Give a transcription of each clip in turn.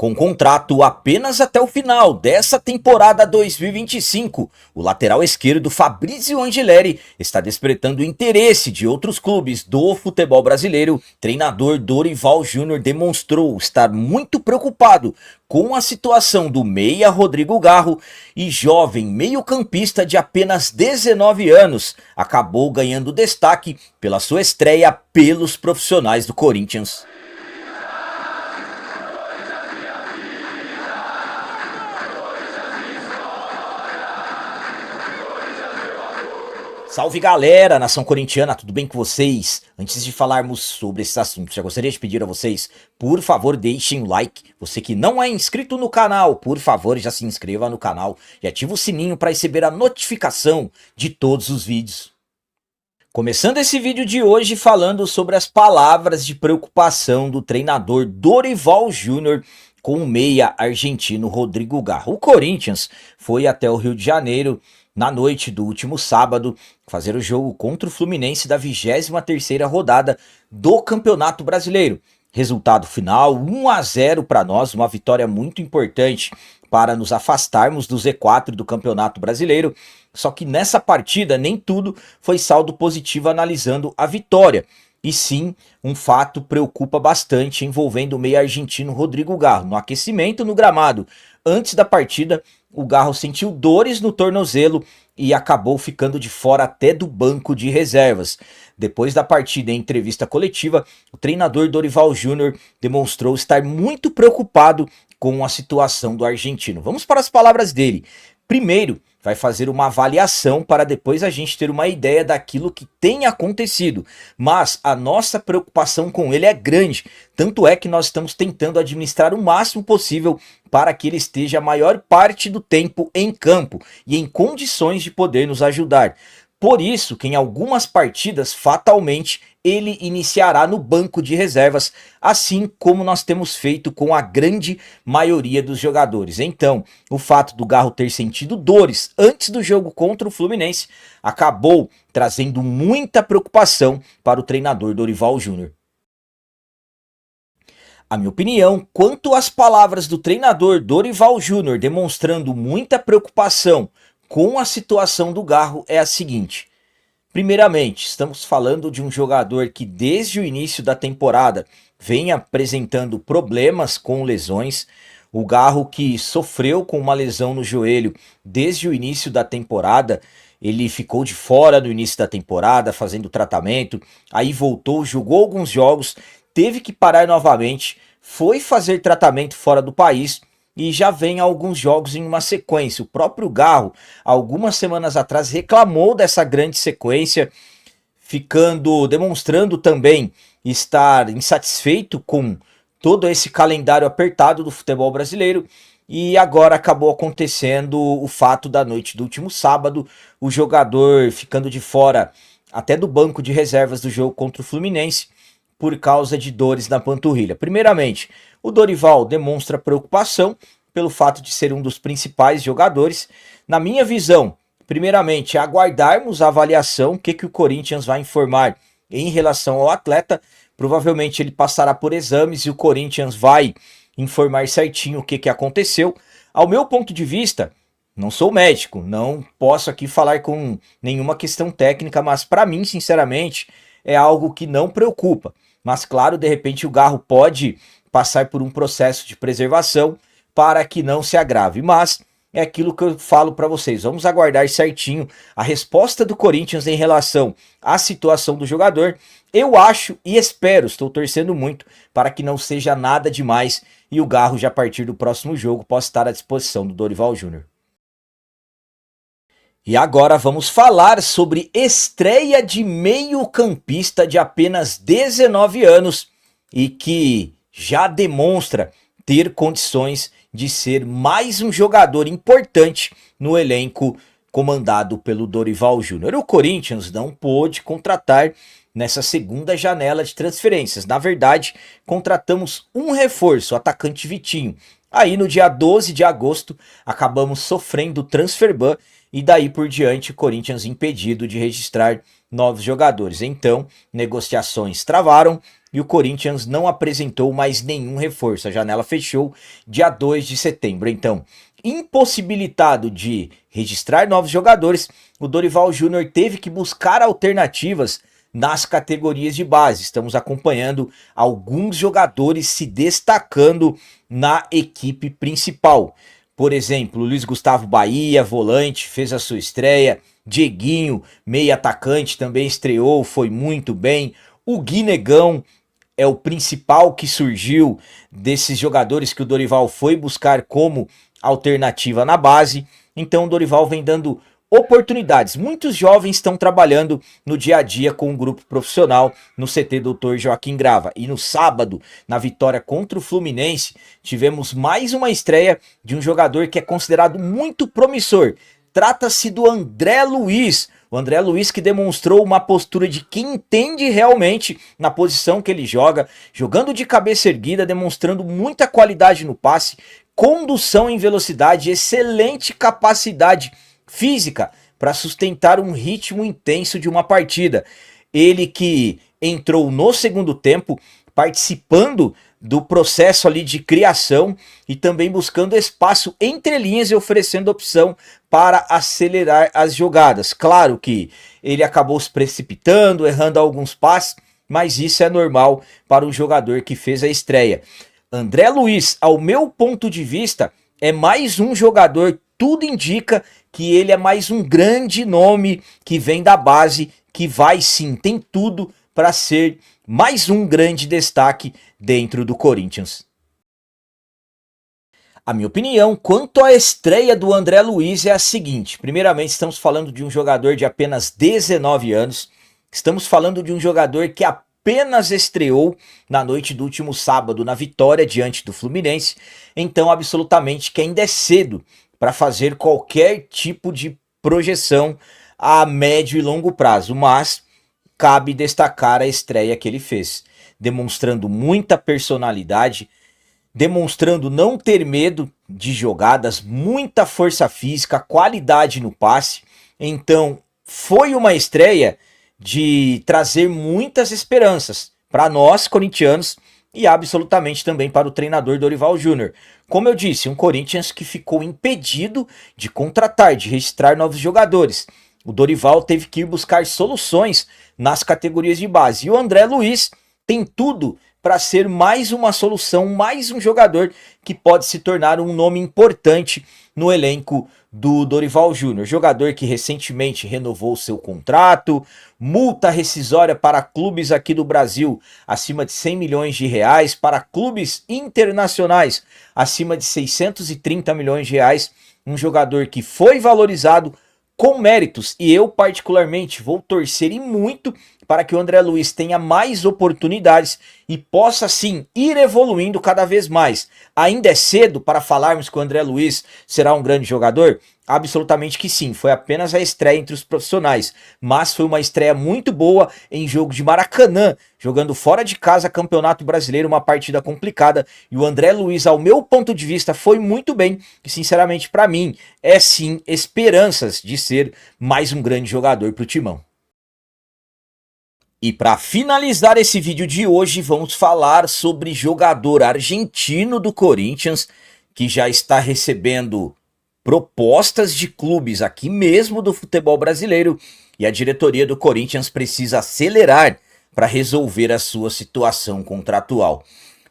Com contrato apenas até o final dessa temporada 2025, o lateral esquerdo Fabrício Angeleri está despertando o interesse de outros clubes do futebol brasileiro. Treinador Dorival Júnior demonstrou estar muito preocupado com a situação do meia Rodrigo Garro e jovem meio-campista de apenas 19 anos acabou ganhando destaque pela sua estreia pelos profissionais do Corinthians. Salve galera, nação corintiana, tudo bem com vocês? Antes de falarmos sobre esses assuntos, já gostaria de pedir a vocês, por favor, deixem o like. Você que não é inscrito no canal, por favor, já se inscreva no canal e ative o sininho para receber a notificação de todos os vídeos. Começando esse vídeo de hoje falando sobre as palavras de preocupação do treinador Dorival Júnior com o meia argentino Rodrigo Garro. O Corinthians foi até o Rio de Janeiro na noite do último sábado fazer o jogo contra o Fluminense da 23ª rodada do Campeonato Brasileiro. Resultado final 1-0 para nós, uma vitória muito importante para nos afastarmos do Z4 do Campeonato Brasileiro. Só que nessa partida nem tudo foi saldo positivo analisando a vitória. E sim, um fato preocupa bastante envolvendo o meia argentino Rodrigo Garro. No aquecimento no gramado, antes da partida, o Garro sentiu dores no tornozelo e acabou ficando de fora até do banco de reservas. Depois da partida em entrevista coletiva, o treinador Dorival Júnior demonstrou estar muito preocupado com a situação do argentino. Vamos para as palavras dele. Primeiro, vai fazer uma avaliação para depois a gente ter uma ideia daquilo que tem acontecido. Mas a nossa preocupação com ele é grande. Tanto é que nós estamos tentando administrar o máximo possível para que ele esteja a maior parte do tempo em campo e em condições de poder nos ajudar. Por isso que em algumas partidas, fatalmente, ele iniciará no banco de reservas, assim como nós temos feito com a grande maioria dos jogadores. Então, o fato do Garro ter sentido dores antes do jogo contra o Fluminense acabou trazendo muita preocupação para o treinador Dorival Júnior. A minha opinião, quanto às palavras do treinador Dorival Júnior demonstrando muita preocupação com a situação do Garro é a seguinte. Primeiramente, estamos falando de um jogador que desde o início da temporada vem apresentando problemas com lesões. O Garro que sofreu com uma lesão no joelho desde o início da temporada, ele ficou de fora no início da temporada fazendo tratamento, aí voltou, jogou alguns jogos, teve que parar novamente, foi fazer tratamento fora do país e já vem alguns jogos em uma sequência. O próprio Garro, algumas semanas atrás, reclamou dessa grande sequência, demonstrando também estar insatisfeito com todo esse calendário apertado do futebol brasileiro. E agora acabou acontecendo o fato da noite do último sábado, o jogador ficando de fora até do banco de reservas do jogo contra o Fluminense por causa de dores na panturrilha. Primeiramente, o Dorival demonstra preocupação pelo fato de ser um dos principais jogadores. Na minha visão, primeiramente, é aguardarmos a avaliação, o que o Corinthians vai informar em relação ao atleta. Provavelmente ele passará por exames e o Corinthians vai informar certinho o que aconteceu. Ao meu ponto de vista, não sou médico, não posso aqui falar com nenhuma questão técnica, mas para mim, sinceramente, é algo que não preocupa. Mas claro, de repente o Garro pode passar por um processo de preservação para que não se agrave. Mas é aquilo que eu falo para vocês, vamos aguardar certinho a resposta do Corinthians em relação à situação do jogador. Eu acho e espero, estou torcendo muito para que não seja nada demais e o Garro já a partir do próximo jogo possa estar à disposição do Dorival Júnior. E agora vamos falar sobre estreia de meio-campista de apenas 19 anos e que já demonstra ter condições de ser mais um jogador importante no elenco comandado pelo Dorival Júnior. O Corinthians não pôde contratar nessa segunda janela de transferências. Na verdade, contratamos um reforço, o atacante Vitinho. Aí no dia 12 de agosto acabamos sofrendo o transfer ban e daí por diante o Corinthians impedido de registrar novos jogadores. Então, negociações travaram e o Corinthians não apresentou mais nenhum reforço. A janela fechou dia 2 de setembro. Então, impossibilitado de registrar novos jogadores, o Dorival Júnior teve que buscar alternativas nas categorias de base. Estamos acompanhando alguns jogadores se destacando na equipe principal. Por exemplo, Luiz Gustavo Bahia, volante, fez a sua estreia. Dieguinho, meio atacante, também estreou, foi muito bem. O Gui Negão é o principal que surgiu desses jogadores que o Dorival foi buscar como alternativa na base. Então o Dorival vem dando oportunidades. Muitos jovens estão trabalhando no dia a dia com o grupo profissional no CT Dr. Joaquim Grava. E no sábado, na vitória contra o Fluminense, tivemos mais uma estreia de um jogador que é considerado muito promissor. Trata-se do André Luiz. O André Luiz que demonstrou uma postura de quem entende realmente na posição que ele joga, jogando de cabeça erguida, demonstrando muita qualidade no passe, condução em velocidade, excelente capacidade física para sustentar um ritmo intenso de uma partida. Ele que entrou no segundo tempo participando do processo ali de criação e também buscando espaço entre linhas e oferecendo opção para acelerar as jogadas. Claro que ele acabou se precipitando, errando alguns passes, mas isso é normal para um jogador que fez a estreia. André Luiz, ao meu ponto de vista, é mais um jogador, tudo indica que ele é mais um grande nome que vem da base, que vai sim, tem tudo para ser mais um grande destaque dentro do Corinthians. A minha opinião quanto à estreia do André Luiz é a seguinte: primeiramente, estamos falando de um jogador de apenas 19 anos, estamos falando de um jogador que apenas estreou na noite do último sábado na vitória diante do Fluminense, então absolutamente que ainda é cedo para fazer qualquer tipo de projeção a médio e longo prazo, mas cabe destacar a estreia que ele fez, demonstrando muita personalidade, demonstrando não ter medo de jogadas, muita força física, qualidade no passe. Então foi uma estreia de trazer muitas esperanças para nós corintianos e absolutamente também para o treinador Dorival Júnior. Como eu disse, um Corinthians que ficou impedido de contratar, de registrar novos jogadores. O Dorival teve que ir buscar soluções nas categorias de base. E o André Luiz tem tudo para ser mais uma solução, mais um jogador que pode se tornar um nome importante no elenco do Dorival Júnior. Jogador que recentemente renovou seu contrato, multa rescisória para clubes aqui do Brasil acima de 100 milhões de reais, para clubes internacionais acima de 630 milhões de reais. Um jogador que foi valorizado com méritos, e eu particularmente vou torcer e muito para que o André Luiz tenha mais oportunidades e possa sim ir evoluindo cada vez mais. Ainda é cedo para falarmos que o André Luiz será um grande jogador? Absolutamente que sim, foi apenas a estreia entre os profissionais, mas foi uma estreia muito boa em jogo de Maracanã, jogando fora de casa, Campeonato Brasileiro, uma partida complicada, e o André Luiz, ao meu ponto de vista, foi muito bem, e sinceramente para mim, é sim esperanças de ser mais um grande jogador para o Timão. E para finalizar esse vídeo de hoje, vamos falar sobre jogador argentino do Corinthians, que já está recebendo propostas de clubes aqui mesmo do futebol brasileiro, e a diretoria do Corinthians precisa acelerar para resolver a sua situação contratual.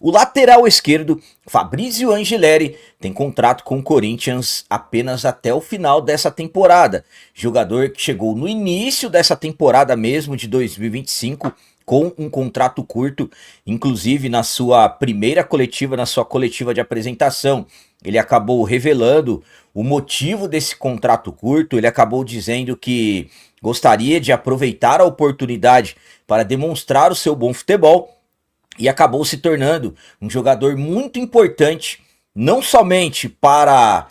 O lateral esquerdo, Fabrício Angileri, tem contrato com o Corinthians apenas até o final dessa temporada. Jogador que chegou no início dessa temporada mesmo, de 2025, com um contrato curto, inclusive na sua primeira coletiva, na sua coletiva de apresentação. Ele acabou revelando o motivo desse contrato curto, ele acabou dizendo que gostaria de aproveitar a oportunidade para demonstrar o seu bom futebol, e acabou se tornando um jogador muito importante, não somente para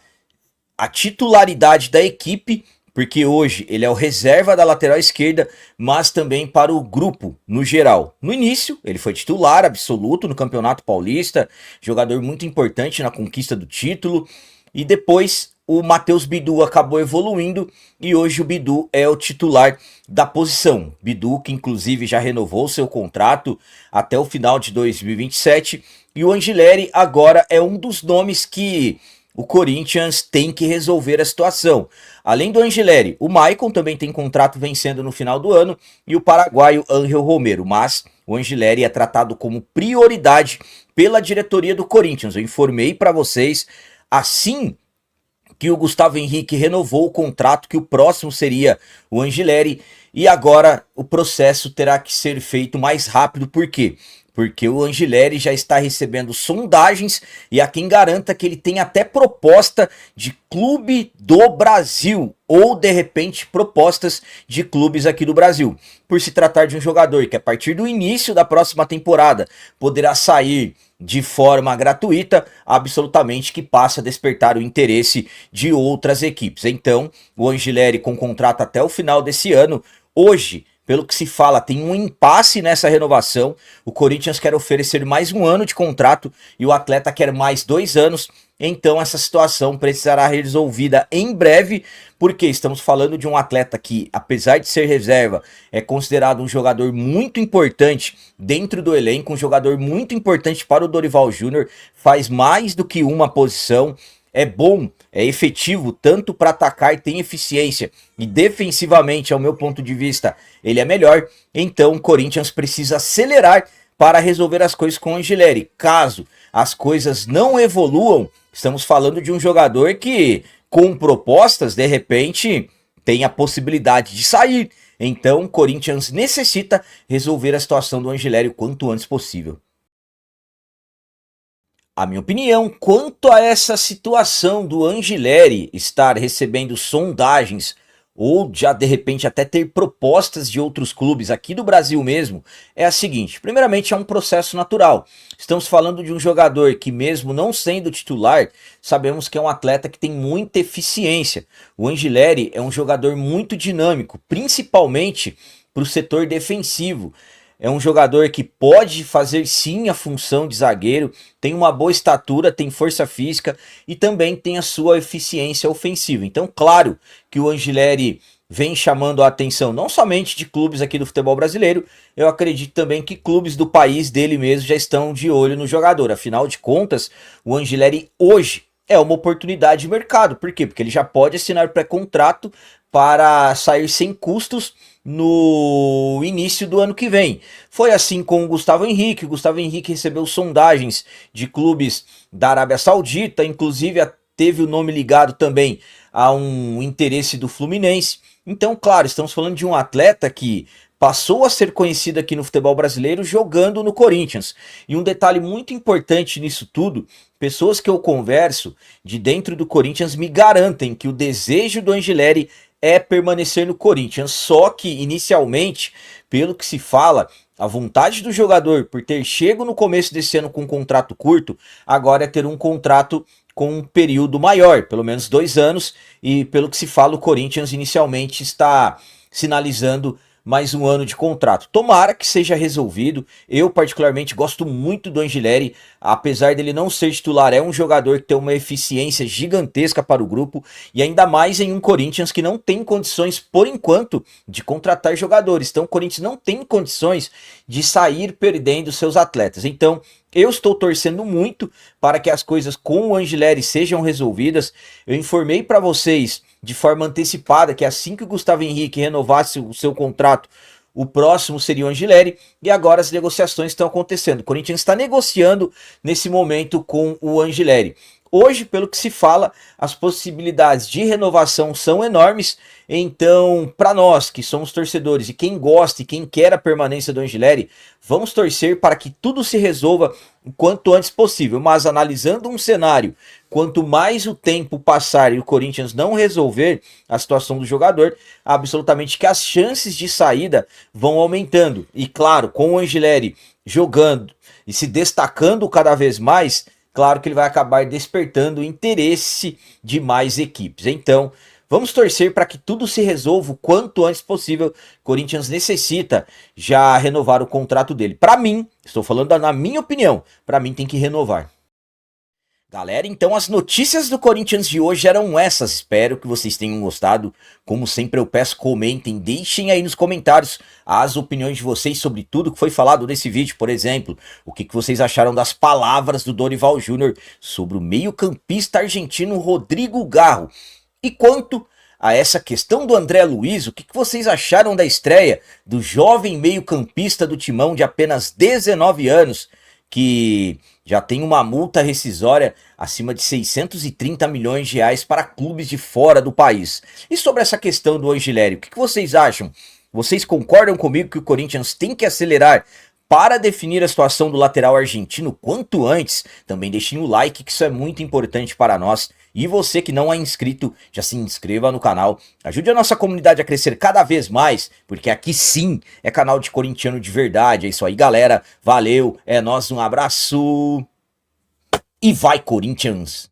a titularidade da equipe, porque hoje ele é o reserva da lateral esquerda, mas também para o grupo no geral. No início, ele foi titular absoluto no Campeonato Paulista, jogador muito importante na conquista do título, e depois o Matheus Bidu acabou evoluindo e hoje o Bidu é o titular da posição. Bidu, que inclusive já renovou seu contrato até o final de 2027, e o Angileri agora é um dos nomes que o Corinthians tem que resolver a situação. Além do Angileri, o Maicon também tem contrato vencendo no final do ano e o paraguaio Ángel Romero, mas o Angileri é tratado como prioridade pela diretoria do Corinthians. Eu informei para vocês assim que o Gustavo Henrique renovou o contrato, que o próximo seria o Angileri, e agora o processo terá que ser feito mais rápido. Por quê? Porque o Angileri já está recebendo sondagens e há quem garanta que ele tem até proposta de clube do Brasil ou de repente propostas de clubes aqui do Brasil. Por se tratar de um jogador que a partir do início da próxima temporada poderá sair de forma gratuita, absolutamente que passa a despertar o interesse de outras equipes. Então, o Angileri com contrato até o final desse ano, hoje, pelo que se fala, tem um impasse nessa renovação. O Corinthians quer oferecer mais um ano de contrato e o atleta quer mais 2 anos. Então essa situação precisará ser resolvida em breve, porque estamos falando de um atleta que, apesar de ser reserva, é considerado um jogador muito importante dentro do elenco, um jogador muito importante para o Dorival Júnior, faz mais do que uma posição. É bom, é efetivo tanto para atacar e tem eficiência, e defensivamente, ao meu ponto de vista, ele é melhor. Então o Corinthians precisa acelerar para resolver as coisas com o Angileri. Caso as coisas não evoluam, estamos falando de um jogador que, com propostas, de repente tem a possibilidade de sair. Então o Corinthians necessita resolver a situação do Angileri o quanto antes possível. A minha opinião quanto a essa situação do Angileri estar recebendo sondagens ou já de repente até ter propostas de outros clubes aqui do Brasil mesmo, é a seguinte: primeiramente é um processo natural. Estamos falando de um jogador que, mesmo não sendo titular, sabemos que é um atleta que tem muita eficiência. O Angileri é um jogador muito dinâmico, principalmente para o setor defensivo. É um jogador que pode fazer sim a função de zagueiro, tem uma boa estatura, tem força física e também tem a sua eficiência ofensiva. Então, claro que o Angileri vem chamando a atenção não somente de clubes aqui do futebol brasileiro, eu acredito também que clubes do país dele mesmo já estão de olho no jogador. Afinal de contas, o Angileri hoje é uma oportunidade de mercado. Por quê? Porque ele já pode assinar pré-contrato para sair sem custos no início do ano que vem. Foi assim com o Gustavo Henrique. O Gustavo Henrique recebeu sondagens de clubes da Arábia Saudita, inclusive teve o nome ligado também a um interesse do Fluminense. Então, claro, estamos falando de um atleta que passou a ser conhecido aqui no futebol brasileiro jogando no Corinthians. E um detalhe muito importante nisso tudo: pessoas que eu converso de dentro do Corinthians me garantem que o desejo do Angileri é permanecer no Corinthians. Só que, inicialmente, pelo que se fala, a vontade do jogador por ter chego no começo desse ano com um contrato curto, agora é ter um contrato com um período maior, pelo menos 2 anos, e pelo que se fala, o Corinthians inicialmente está sinalizando mais um ano de contrato. Tomara que seja resolvido. Eu particularmente gosto muito do Angileri, apesar dele não ser titular, é um jogador que tem uma eficiência gigantesca para o grupo, e ainda mais em um Corinthians que não tem condições, por enquanto, de contratar jogadores. Então o Corinthians não tem condições de sair perdendo seus atletas. Então eu estou torcendo muito para que as coisas com o Angileri sejam resolvidas. Eu informei para vocês de forma antecipada que assim que o Gustavo Henrique renovasse o seu contrato, o próximo seria o Angileri, e agora as negociações estão acontecendo. O Corinthians está negociando nesse momento com o Angileri. Hoje, pelo que se fala, as possibilidades de renovação são enormes. Então, para nós que somos torcedores e quem gosta e quem quer a permanência do Angileri, vamos torcer para que tudo se resolva o quanto antes possível. Mas analisando um cenário, quanto mais o tempo passar e o Corinthians não resolver a situação do jogador, absolutamente que as chances de saída vão aumentando. E claro, com o Angileri jogando e se destacando cada vez mais, claro que ele vai acabar despertando o interesse de mais equipes. Então, vamos torcer para que tudo se resolva o quanto antes possível. O Corinthians necessita já renovar o contrato dele. Para mim, estou falando na minha opinião, para mim tem que renovar. Galera, então as notícias do Corinthians de hoje eram essas. Espero que vocês tenham gostado. Como sempre eu peço, comentem, deixem aí nos comentários as opiniões de vocês sobre tudo que foi falado nesse vídeo. Por exemplo, o que vocês acharam das palavras do Dorival Júnior sobre o meio-campista argentino Rodrigo Garro. E quanto a essa questão do André Luiz, o que vocês acharam da estreia do jovem meio-campista do Timão de apenas 19 anos, que já tem uma multa rescisória acima de 630 milhões de reais para clubes de fora do país. E sobre essa questão do Angileri, o que vocês acham? Vocês concordam comigo que o Corinthians tem que acelerar para definir a situação do lateral argentino quanto antes? Também deixem o like, que isso é muito importante para nós. E você que não é inscrito, já se inscreva no canal. Ajude a nossa comunidade a crescer cada vez mais, porque aqui sim é canal de corintiano de verdade. É isso aí, galera. Valeu, é nóis, um abraço. E vai, Corinthians!